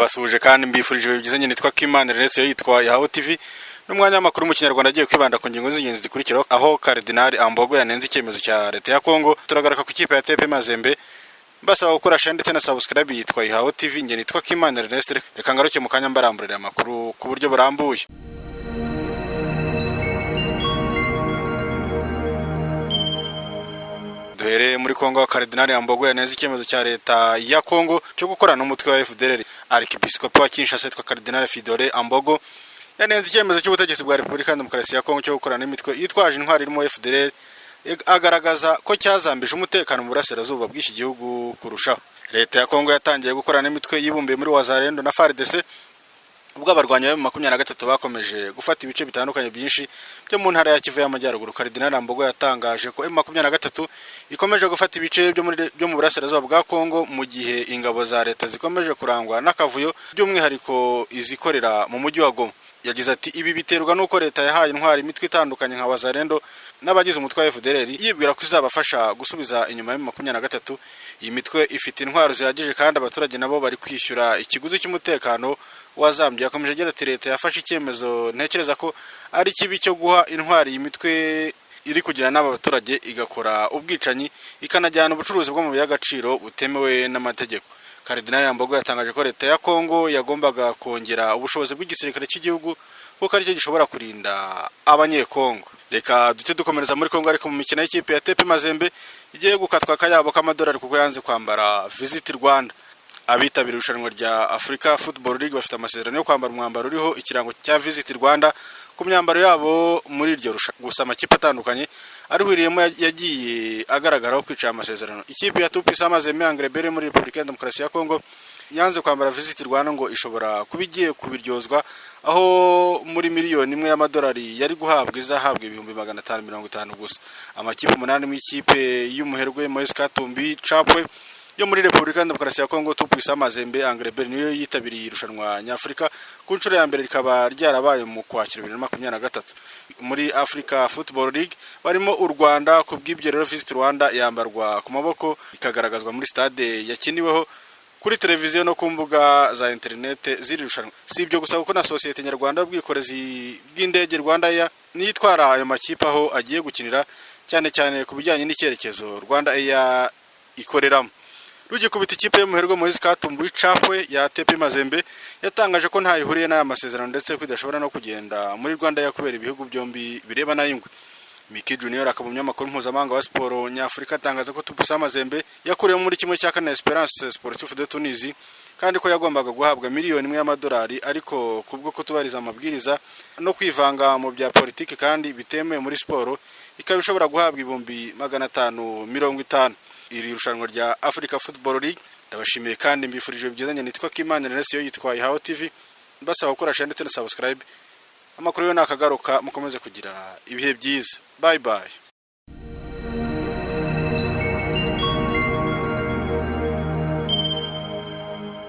ndabasuje kandi mbifurije bigize nyine nitwa Kimana Ernest yitwa Yaho TV n'umwanya w'amakuru mu Kinyarwanda agiye kwibanda ku ngingo z'ingenzi zikurikiraho aho Cardinal Ambogo yanenze icyemezo cya leta ya Kongo. Turagaruka ku kipe ya TP Mazembe basaba gukora share ndetse na subscribe yitwa Yaho TV. Nge nitwa Kimana Ernest, reka ngaruke mu kanya mbaramburira amakuru ku buryo burambuye. Duhere muri Kongo. Cardinal Ambogo yanenze icyemezo cya leta ya Kongo cyo gukorana n'umutwe wa FDLR. Arkipiskopi wa Kinshasa yitwa Cardinal Fidore Ambogo yanenze icyemezo cy'ubutegetsi bwa Repubulika Demokarasi ya Kongo cyo gukorana n'imitwe yitwaje intwari irimo FDLR, agaragaza ko cyazambije umutekano mu burasirazuba bw'iki gihugu kurushaho. Leta ya Kongo yatangiye gukorana n'imitwe yibumbiye muri Wazalendo na FARDC ubwo abarwanyi ba 23 bakomeje gufata ibice bitandukanye byinshi byo mu ntara ya Kivu y'Amajyaruguru. Cardinal Ambogo yatangaje ko M23 ikomeje gufata ibice byo mu burasirazuba bwa Kongo mu gihe ingabo za leta zikomeje kurangwa n'akavuyo, by'umwihariko izikorera mu mujyi wa Goma. Yagize ati ibi biterwa nuko leta yahaye intwari imitwe itandukanye nka Wazalendo n'abagize umutwe wa FDLR, yibwira ko izabafasha gusubiza inyuma ya M23. Iyi mitwe ifite intwaro zihagije kandi abaturage nabo bari kwishyura ikiguzi cy'umutekano wazambye. Yakomeje agira ati leta yafashe icyemezo ntekereza ko ari kibi cyo guha intwari iyi mitwe iri kugira n'aba baturage igakora ubwicanyi ikanajyana ubucuruzi bwo mu by'agaciro butemewe n'amategeko. Cardinal Ambogo yatangaje ko leta ya Kongo yagombaga kongera ubushobozi bw'igisirikare cy'igihugu kuko aricyo gishobora kurinda abanyekongo. Reka dute dukomereza muri Kongo, ariko mu mikino y'ikipe ya TP Mazembe igiye gukatwa akayabo k'amadolari kuko yanze kwambara Visit Rwanda. Abitabira irushanwa rya Africa Football League bafite amasezerano yo kwambara umwambaro uriho ikirango cya Visit Rwanda ku myambaro yabo muri iryo rushanwa. Gusa amakipe atandukanye arihuriyemo yagiye agaragaraho kwica amasezerano. Ikipe ya TP Mazembe Angrebere muri Repubulika Demokarasi ya Kongo yanze kwambara Visit Rwanda ngo ishobora kubigiye kubiryozwa, aho muri miliyoni imwe y'amadolari yari guhabwa izahabwa 550 gusa. Amakipe 8 mu ikipe y'umuherwe Moise Katumbi Chapwe yo muri Repubulika Demokarasi ya Kongo, TP Mazembe Angrebere niyo yitabiriye irushanwa nyafurika ku nshuro ya mbere, rikaba ryarabaye mu kwakira 2023 muri Africa Football League. Barimo u Rwanda. Ku bw'ibyo rero Visit Rwanda yambarwa ku maboko ikagaragazwa muri stade yakiniweho, kuri televiziyo no ku mbuga za internet ziri rushanwa. Si ibyo gusa kuko na Societe Nyarwanda y'ubwikorezi bw'indege Rwanda Air nitwara ayo makipe aho agiye gukinira, cyane cyane ku bijyanye n'icyerekezo Rwanda Air ikoreramo. Rugikubita ikipe y'umuherwe Moise Katumbi Chapwe ya TP Mazembe yatangaje ko nta ihuriye n'aya masezerano ndetse ko idashobora no kugenda muri Rwanda ya kubera ibihugu byombi bireba na y'ingwe. Miki Junior akaba umunyamakuru mpuzamahanga wa siporo nyafurika atangaza ko TP Mazembe yakuriye muri kimwe cya kane Esperance Sportif de Tunisie kandi ko yagombaga guhabwa miliyoni imwe y'amadolari, ariko kubwo kutubariza amabwiriza no kwivanga mu bya politiki kandi bitemewe muri siporo ikaba ishobora guhabwa 550. Iri rushanwa rya Africa Football League ndabashimiye kandi mbifurije byizanye. Nitwa Kimana Ernest yitwa Yaho TV, basaba gukora share ndetse na subscribe. Amakuru yo nakagaruka mukomeze kugira ibihe byiza. Bye bye.